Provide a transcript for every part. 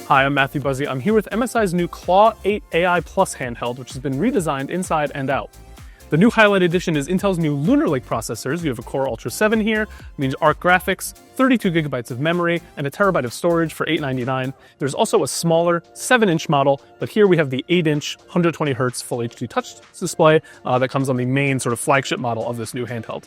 Hi, I'm Matthew Buzzy. I'm here with MSI's new Claw 8 AI Plus handheld, which has been redesigned inside and out. The new highlight edition is Intel's new Lunar Lake processors. You have a Core Ultra 7 here, means ARC graphics, 32 gigabytes of memory, and a terabyte of storage for $899. There's also a smaller 7-inch model, but here we have the 8-inch 120Hz Full HD touch display that comes on the main sort of flagship model of this new handheld.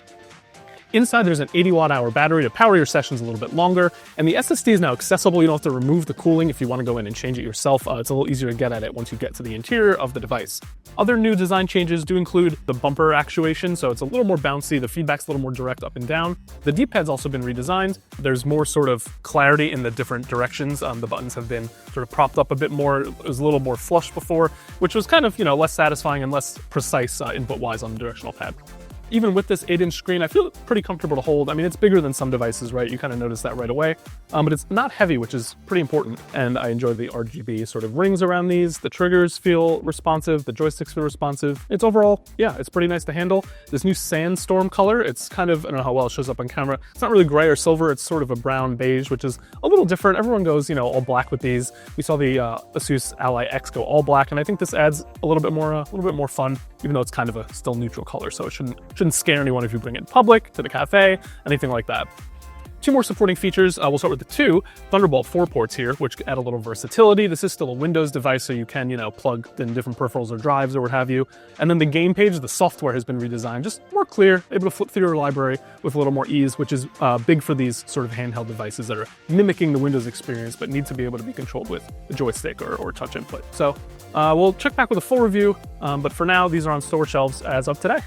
Inside, there's an 80 watt-hour battery to power your sessions a little bit longer, and the SSD is now accessible. You don't have to remove the cooling if you want to go in and change it yourself. It's a little easier to get at it once you get to the interior of the device. Other new design changes do include the bumper actuation, so it's a little more bouncy, the feedback's a little more direct up and down. The D-pad's also been redesigned. There's more sort of clarity in the different directions. The buttons have been sort of propped up a bit more. It was a little more flush before, which was kind of, less satisfying and less precise input-wise on the directional pad. Even with this 8-inch screen, I feel pretty comfortable to hold. I mean, it's bigger than some devices, right? You kind of notice that right away. But it's not heavy, which is pretty important. And I enjoy the RGB sort of rings around these. The triggers feel responsive. The joysticks feel responsive. It's overall, yeah, it's pretty nice to handle. This new sandstorm color, it's kind of, I don't know how well it shows up on camera. It's not really gray or silver. It's sort of a brown beige, which is a little different. Everyone goes, all black with these. We saw the Asus Ally X go all black, and I think this adds a little bit more fun, even though it's kind of a still neutral color, so it shouldn't scare anyone if you bring it in public, to the cafe, anything like that. Two more supporting features. We'll start with the two Thunderbolt 4 ports here, which add a little versatility. This is still a Windows device, so you can, plug in different peripherals or drives or what have you. And then the game page, the software has been redesigned, just more clear, able to flip through your library with a little more ease, which is big for these sort of handheld devices that are mimicking the Windows experience, but need to be able to be controlled with a joystick or touch input. So we'll check back with a full review, but for now, these are on store shelves as of today.